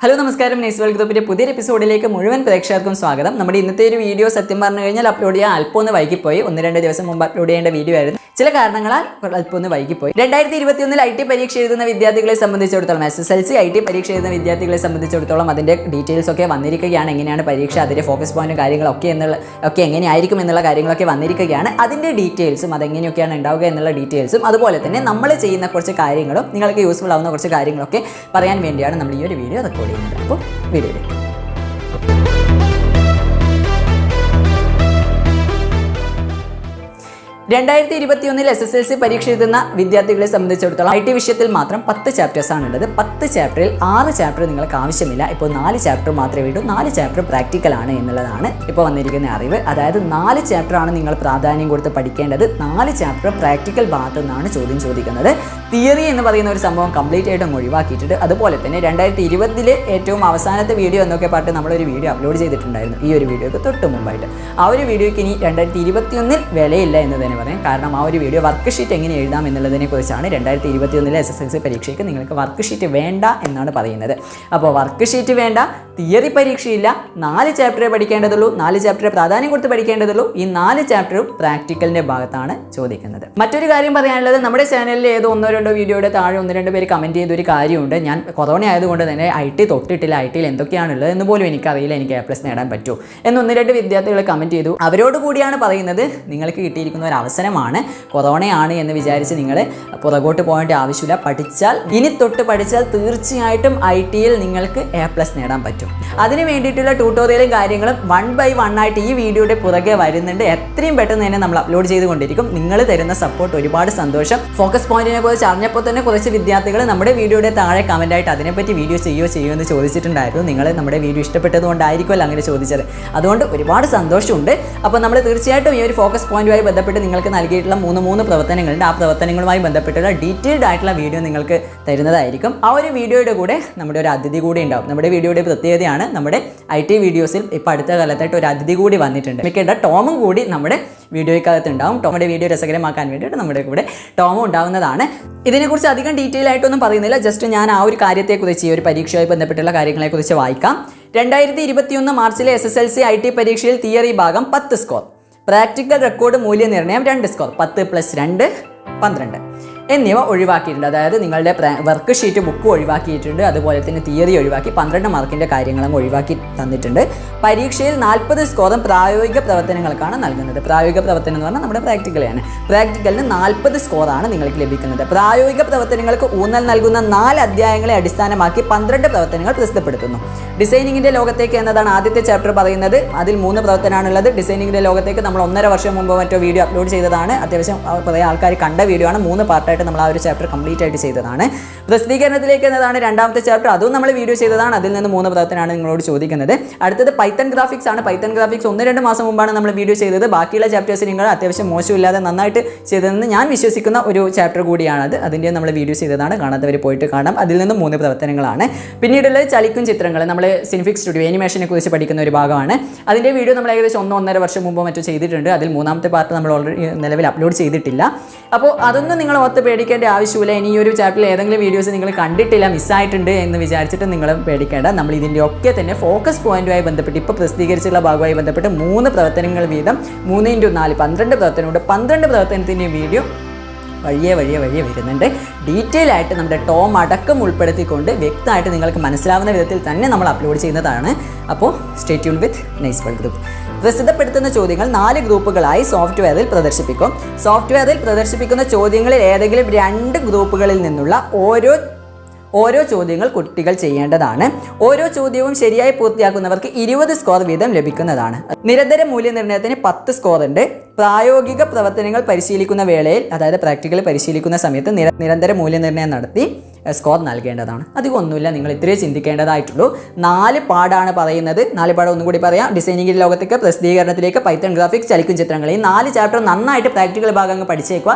Hello നമസ്കാരം nice ഗ്രൂപ്പിന്റെ പുതിയൊരു എപ്പിസോഡിലേക്ക് മുഴുവൻ പ്രേക്ഷകർക്കും സ്വാഗതം. നമ്മുടെ ഇന്നത്തെ ഒരു വീഡിയോ സത്യം പറഞ്ഞു കഴിഞ്ഞാൽ അപ്ലോഡ് ചെയ്യാൻ അല്പം ഒന്ന് വൈകിപ്പോയി. 1-2 ദിവസം മുമ്പ് അപ്ലോഡ് ചെയ്യേണ്ട വീഡിയോ ആയിരുന്നു. ചില കാരണങ്ങളാൽ അല്പം ഒന്ന് വൈകിപ്പോയി. 2021 IT പരീക്ഷ എഴുതുന്ന വിദ്യാർത്ഥികളെ സംബന്ധിച്ചിടത്തോളം SSLC IT പരീക്ഷ എഴുതുന്ന വിദ്യാർത്ഥികളെ സംബന്ധിച്ചിടത്തോളം അതിന്റെ ഡീറ്റെയിൽസ് ഒക്കെ വന്നിരിക്കുകയാണ്. എങ്ങനെയാണ് പരീക്ഷ, അതിന്റെ ഫോക്കസ് പോയിന്റും കാര്യങ്ങളൊക്കെ എങ്ങനെയായിരിക്കും എന്നുള്ള കാര്യങ്ങളൊക്കെ വന്നിരിക്കുകയാണ്. അതിന്റെ ഡീറ്റെയിൽസും അതെങ്ങനെയൊക്കെയാണ് ഉണ്ടാവുക എന്നുള്ള ഡീറ്റെയിൽസും അതുപോലെ തന്നെ നമ്മൾ ചെയ്യുന്ന കുറച്ച് കാര്യങ്ങളും നിങ്ങൾക്ക് യൂസ്ഫുൾ ആവുന്ന കുറച്ച് കാര്യങ്ങളൊക്കെ പറയാൻ വേണ്ടിയാണ് നമ്മൾ ഈ ഒരു വീഡിയോ റെക്കോർഡ് ചെയ്യുന്നത്. അപ്പോൾ വീഡിയോയിലേക്ക് 2021 SSLC പരീക്ഷ എഴുതുന്ന വിദ്യാർത്ഥികളെ സംബന്ധിച്ചിടത്തോളം IT വിഷയത്തിൽ മാത്രം 10 ചാപ്റ്റേഴ്സ് ആണുള്ളത്. 10 ചാപ്റ്ററിൽ 6 ചാപ്റ്റർ നിങ്ങൾക്ക് ആവശ്യമില്ല. ഇപ്പോൾ 4 ചാപ്റ്റർ മാത്രമേ വേണ്ടൂ. 4 ചാപ്റ്റർ പ്രാക്ടിക്കൽ ആണ് എന്നുള്ളതാണ് ഇപ്പോൾ വന്നിരിക്കുന്ന അറിവ്. അതായത് 4 ചാപ്റ്ററാണ് നിങ്ങൾ പ്രാധാന്യം കൊടുത്ത് പഠിക്കേണ്ടത്. 4 ചാപ്റ്റർ പ്രാക്ടിക്കൽ ഭാഗത്തു നിന്നാണ് ചോദ്യം ചോദിക്കുന്നത്. തിയറി എന്ന് പറയുന്ന ഒരു സംഭവം കംപ്ലീറ്റ് ആയിട്ടും ഒഴിവാക്കിയിട്ടുണ്ട്. അതുപോലെ തന്നെ 2020 ഏറ്റവും അവസാനത്തെ വീഡിയോ എന്നൊക്കെ പറഞ്ഞിട്ട് നമ്മളൊരു വീഡിയോ അപ്ലോഡ് ചെയ്തിട്ടുണ്ടായിരുന്നു. ഈ ഒരു വീഡിയോക്ക് തൊട്ട് മുമ്പായിട്ട് ആ ഒരു വീഡിയോയ്ക്ക് ഇനി 2021 വിലയില്ല എന്ന് തന്നെ പറയാം. കാരണം ആ ഒരു വീഡിയോ വർക്ക് ഷീറ്റ് എങ്ങനെ എഴുതാം എന്നുള്ളതിനെ കുറിച്ചാണ്. 2021 SSLC പരീക്ഷയ്ക്ക് നിങ്ങൾക്ക് വർക്ക് ഷീറ്റ് വേണ്ട എന്നാണ് പറയുന്നത്. അപ്പോൾ വർക്ക് ഷീറ്റ് വേണ്ട, തിയറി പരീക്ഷയില്ല, 4 ചാപ്റ്ററെ പഠിക്കേണ്ടതുള്ളൂ. 4 ചാപ്റ്ററെ പ്രാധാന്യം കൊടുത്ത് പഠിക്കേണ്ടതുള്ളൂ. ഈ 4 ചാപ്റ്ററും പ്രാക്ടിക്കലിൻ്റെ ഭാഗത്താണ് ചോദിക്കുന്നത്. മറ്റൊരു കാര്യം പറയാനുള്ളത്, നമ്മുടെ ചാനലിൽ ഏതോ 1-2 വീഡിയോയുടെ താഴെ 1-2 പേര് കമൻറ്റ് ചെയ്തൊരു കാര്യമുണ്ട്. ഞാൻ കൊറോണ ആയതുകൊണ്ട് തന്നെ IT തൊട്ടിട്ടില്ല, ITയിൽ എന്തൊക്കെയാണുള്ളത് എന്ന് പോലും എനിക്കറിയില്ല, എനിക്ക് A+ നേടാൻ പറ്റുമോ എന്ന് 1-2 വിദ്യാർത്ഥികൾ കമൻറ്റ് ചെയ്തു. അവരോട് കൂടിയാണ് പറയുന്നത്, നിങ്ങൾക്ക് കിട്ടിയിരിക്കുന്ന ഒരു അവസരമാണ്. കൊറോണയാണ് എന്ന് വിചാരിച്ച് നിങ്ങൾ പുറകോട്ട് പോകേണ്ട ആവശ്യമില്ല. പഠിച്ചാൽ, ഇനി തൊട്ട് പഠിച്ചാൽ തീർച്ചയായിട്ടും ITയിൽ നിങ്ങൾക്ക് A+ നേടാൻ പറ്റും. അതിന് വേണ്ടിയിട്ടുള്ള ട്യൂട്ടോറിയലും കാര്യങ്ങളും 1 by 1 ആയിട്ട് ഈ വീഡിയോയുടെ പുറകെ വരുന്നുണ്ട്. എത്രയും പെട്ടെന്ന് തന്നെ നമ്മൾ അപ്ലോഡ് ചെയ്തുകൊണ്ടിരിക്കും. നിങ്ങൾ തരുന്ന സപ്പോർട്ട് ഒരുപാട് സന്തോഷം. ഫോക്കസ് പോയിന്റിനെ കുറിച്ച് അറിഞ്ഞപ്പോൾ തന്നെ കുറച്ച് വിദ്യാർത്ഥികൾ നമ്മുടെ വീഡിയോയുടെ താഴെ കമൻറ്റായിട്ട് അതിനെപ്പറ്റി വീഡിയോ ചെയ്യുമോ എന്ന് ചോദിച്ചിട്ടുണ്ടായിരുന്നു. നിങ്ങൾ നമ്മുടെ വീഡിയോ ഇഷ്ടപ്പെട്ടതുകൊണ്ടായിരിക്കുമല്ലോ അങ്ങനെ ചോദിച്ചത്. അതുകൊണ്ട് ഒരുപാട് സന്തോഷമുണ്ട്. അപ്പോൾ നമ്മൾ തീർച്ചയായിട്ടും ഈ ഒരു ഫോക്കസ് പോയിന്റുമായി ബന്ധപ്പെട്ട് നിങ്ങൾക്ക് നൽകിയിട്ടുള്ള 3 പ്രവർത്തനങ്ങളുണ്ട്. ആ പ്രവർത്തനങ്ങളുമായി ബന്ധപ്പെട്ടുള്ള ഡീറ്റെയിൽഡ് ആയിട്ടുള്ള വീഡിയോ നിങ്ങൾക്ക് തരുന്നതായിരിക്കും. ആ ഒരു വീഡിയോയുടെ കൂടെ നമ്മുടെ ഒരു അതിഥി കൂടി ഉണ്ടാവും. നമ്മുടെ വീഡിയോയുടെ പ്രത്യേകതയാണ്, നമ്മുടെ IT വീഡിയോസിൽ ഇപ്പോൾ അടുത്ത കാലത്തായിട്ട് ഒരു അതിഥി കൂടി വന്നിട്ടുണ്ട്. മിക്കേണ്ട ടോമും കൂടി നമ്മുടെ വീഡിയോയ്ക്കകത്ത് ഉണ്ടാവും. ടോമിൻ്റെ വീഡിയോ രസകരമാക്കാൻ വേണ്ടിയിട്ട് നമ്മുടെ കൂടെ ടോമും ഉണ്ടാവുന്നതാണ്. ഇതിനെക്കുറിച്ച് അധികം ഡീറ്റെയിൽ ആയിട്ടൊന്നും പറയുന്നില്ല. ജസ്റ്റ് ഞാൻ ആ ഒരു കാര്യത്തെക്കുറിച്ച്, ഈ ഒരു പരീക്ഷയുമായി ബന്ധപ്പെട്ടുള്ള കാര്യങ്ങളെക്കുറിച്ച് വായിക്കാം. 2021 മാർച്ചിലെ SSLC IT പരീക്ഷയിൽ തിയറി ഭാഗം 10 സ്കോർ, പ്രാക്ടിക്കൽ റെക്കോർഡ് മൂല്യനിർണ്ണയം 2 സ്കോർ, 10 + 2 12 എന്നിവ ഒഴിവാക്കിയിട്ടുണ്ട്. അതായത് നിങ്ങളുടെ വർക്ക് ഷീറ്റ് ബുക്ക് ഒഴിവാക്കിയിട്ടുണ്ട്. അതുപോലെ തന്നെ തിയറി ഒഴിവാക്കി 12 മാർക്കിൻ്റെ കാര്യങ്ങളും ഒഴിവാക്കി തന്നിട്ടുണ്ട്. പരീക്ഷയിൽ 40 സ്കോറും പ്രായോഗിക പ്രവർത്തനങ്ങൾക്കാണ് നൽകുന്നത്. പ്രായോഗിക പ്രവർത്തനം എന്ന് പറഞ്ഞാൽ നമ്മുടെ പ്രാക്ടിക്കലാണ്. പ്രാക്ടിക്കലിന് 40 സ്കോറാണ് നിങ്ങൾക്ക് ലഭിക്കുന്നത്. പ്രായോഗിക പ്രവർത്തനങ്ങൾക്ക് ഊന്നൽ നൽകുന്ന 4 അധ്യായങ്ങളെ അടിസ്ഥാനമാക്കി 12 പ്രവർത്തനങ്ങൾ പ്രസിദ്ധപ്പെടുത്തുന്നു. ഡിസൈനിങ്ങിൻ്റെ ലോകത്തേക്ക് എന്നതാണ് ആദ്യത്തെ ചാപ്റ്റർ പറയുന്നത്. അതിൽ 3 പ്രവർത്തനമാണുള്ളത്. ഡിസൈനിങ്ങിൻ്റെ ലോകത്തേക്ക് നമ്മൾ 1.5 വർഷം മുമ്പ് മറ്റോ വീഡിയോ അപ്ലോഡ് ചെയ്തതാണ്. അത്യാവശ്യം കുറേ ആൾക്കാർ കണ്ട വീഡിയോ ആണ്. 3 പാർട്ടായിട്ട് നമ്മൾ ആ ഒരു ചാപ്റ്റർ കംപ്ലീറ്റ് ആയിട്ട് ചെയ്തതാണ്. പ്രസിദ്ധീകരണത്തിലേക്ക് എന്നതാണ് രണ്ടാമത്തെ ചാപ്റ്റർ. അതും നമ്മൾ വീഡിയോ ചെയ്തതാണ്. അതിൽ നിന്ന് 3 പ്രവർത്തനമാണ് നിങ്ങളോട് ചോദിക്കുന്നത്. അടുത്തത് പൈത്തൺ ഗ്രാഫിക്സ് ആണ്. പൈത്തൺ ഗ്രാഫിക്സ് 1-2 മാസം മുമ്പാണ് നമ്മൾ വീഡിയോ ചെയ്തത്. ബാക്കിയുള്ള ചാപ്റ്റേഴ്സ് നിങ്ങൾ അത്യാവശ്യം മോശമില്ലാതെ നന്നായിട്ട് ചെയ്തതെന്ന് ഞാൻ വിശ്വസിക്കുന്ന ഒരു ചാപ്റ്റർ കൂടിയാണത്. അതിൻ്റെ നമ്മൾ വീഡിയോ ചെയ്തതാണ്. കാണാത്തവർ പോയിട്ട് കാണാം. അതിൽ നിന്ന് 3 പ്രവർത്തനങ്ങളാണ്. പിന്നീടുള്ളത് ചലിക്കും ചിത്രങ്ങൾ. നമ്മൾ സിനിഫിക് സ്റ്റുഡിയോ ആനിമേഷനെ കുറിച്ച് പഠിക്കുന്ന ഒരു ഭാഗമാണ്. അതിൻ്റെ വീഡിയോ നമ്മൾ ഏകദേശം 1-1.5 വർഷം മുമ്പ് മറ്റോ ചെയ്തിട്ടുണ്ട്. അതിൽ 3ാമത്തെ പാർട്ട് നമ്മൾ ഓൾറെഡി നിലവിൽ അപ്ലോഡ് ചെയ്തിട്ടില്ല. അപ്പോൾ അതൊന്നും നിങ്ങൾ ഓർത്ത് പേടിക്കേണ്ട ആവശ്യമില്ല. ഇനി ഈ ഒരു ചാപ്റ്ററിൽ ഏതെങ്കിലും വീഡിയോസ് നിങ്ങൾ കണ്ടിട്ടില്ല, മിസ്സായിട്ടുണ്ട് എന്ന് വിചാരിച്ചിട്ട് നിങ്ങൾ പേടിക്കേണ്ട. നമ്മൾ ഇതിൻ്റെ ഒക്കെ തന്നെ ഫോക്കസ് പോയിന്റുമായി ബന്ധപ്പെട്ട് ഇപ്പോൾ പ്രസിദ്ധീകരിച്ചുള്ള ഭാഗവുമായി ബന്ധപ്പെട്ട് 3 പ്രവർത്തനങ്ങൾ വീതം 3 × 4 12 പ്രവർത്തനമുണ്ട്. 12 പ്രവർത്തനത്തിൻ്റെ വീഡിയോ വഴിയെ വരുന്നുണ്ട്. ഡീറ്റെയിൽ ആയിട്ട് നമ്മുടെ ടോം അടക്കം ഉൾപ്പെടുത്തിക്കൊണ്ട് വ്യക്തമായിട്ട് നിങ്ങൾക്ക് മനസ്സിലാവുന്ന വിധത്തിൽ തന്നെ നമ്മൾ അപ്ലോഡ് ചെയ്യുന്നതാണ്. അപ്പോൾ stay tune with nice world group. പ്രസിദ്ധപ്പെടുത്തുന്ന ചോദ്യങ്ങൾ 4 ഗ്രൂപ്പുകളായി സോഫ്റ്റ്വെയറിൽ പ്രദർശിപ്പിക്കും. സോഫ്റ്റ്വെയറിൽ പ്രദർശിപ്പിക്കുന്ന ചോദ്യങ്ങളിൽ ഏതെങ്കിലും 2 ഗ്രൂപ്പുകളിൽ നിന്നുള്ള ഓരോ ചോദ്യങ്ങൾ കുട്ടികൾ ചെയ്യേണ്ടതാണ്. ഓരോ ചോദ്യവും ശരിയായി പൂർത്തിയാക്കുന്നവർക്ക് 20 സ്കോർ വീതം ലഭിക്കുന്നതാണ്. നിരന്തര മൂല്യനിർണ്ണയത്തിന് 10 സ്കോർ ഉണ്ട്. പ്രായോഗിക പ്രവർത്തനങ്ങൾ പരിശീലിക്കുന്ന വേളയിൽ, അതായത് പ്രാക്ടിക്കൽ പരിശീലിക്കുന്ന സമയത്ത് നിരന്തര മൂല്യനിർണ്ണയം നടത്തി സ്കോർ നൽകേണ്ടതാണ്. അധികം ഒന്നുമില്ല, നിങ്ങൾ ഇത്രയേ ചിന്തിക്കേണ്ടതായിട്ടുള്ളൂ. 4 പാഠാണ് പറയുന്നത്. 4 പാഠം ഒന്നുകൂടി പറയാം. ഡിസൈനിങ്ങിൻ്റെ ലോകത്തേക്ക്, പ്രസിദ്ധീകരണത്തിലേക്ക്, പൈത്തൺ ഗ്രാഫിക്സ്, ചലിക്കും ചിത്രങ്ങൾ. ഈ 4 ചാപ്റ്റർ നന്നായിട്ട് പ്രാക്ടിക്കൽ ഭാഗം അങ്ങ് പഠിച്ചേക്കുക.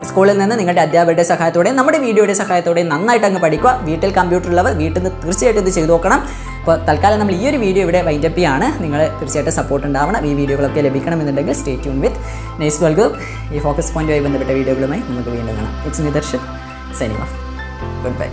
സ്കൂളിൽ നിന്ന് നിങ്ങളുടെ അധ്യാപകരുടെ സഹായത്തോടെ, നമ്മുടെ വീഡിയോയുടെ സഹായത്തോടെ നന്നായിട്ട് അങ്ങ് പഠിക്കുക. വീട്ടിൽ കമ്പ്യൂട്ടർ ഉള്ളവർ വീട്ടിൽ നിന്ന് തീർച്ചയായിട്ടും ഇത് ചെയ്തു നോക്കണം. അപ്പോൾ തൽക്കാലം നമ്മൾ ഈ ഒരു വീഡിയോ ഇവിടെ വൈൻഡപ്പ് ചെയ്യാണ്. നിങ്ങൾ തീർച്ചയായിട്ടും സപ്പോർട്ട് ഉണ്ടാവണം. ഈ വീഡിയോകളൊക്കെ ലഭിക്കണമെന്നുണ്ടെങ്കിൽ stay tune with nice world group. ഈ ഫോക്കസ് പോയിന്റുമായി ബന്ധപ്പെട്ട വീഡിയോകളുമായി നമുക്ക് വീണ്ടും കാണാം. It's me Darshith, signing off. Good by.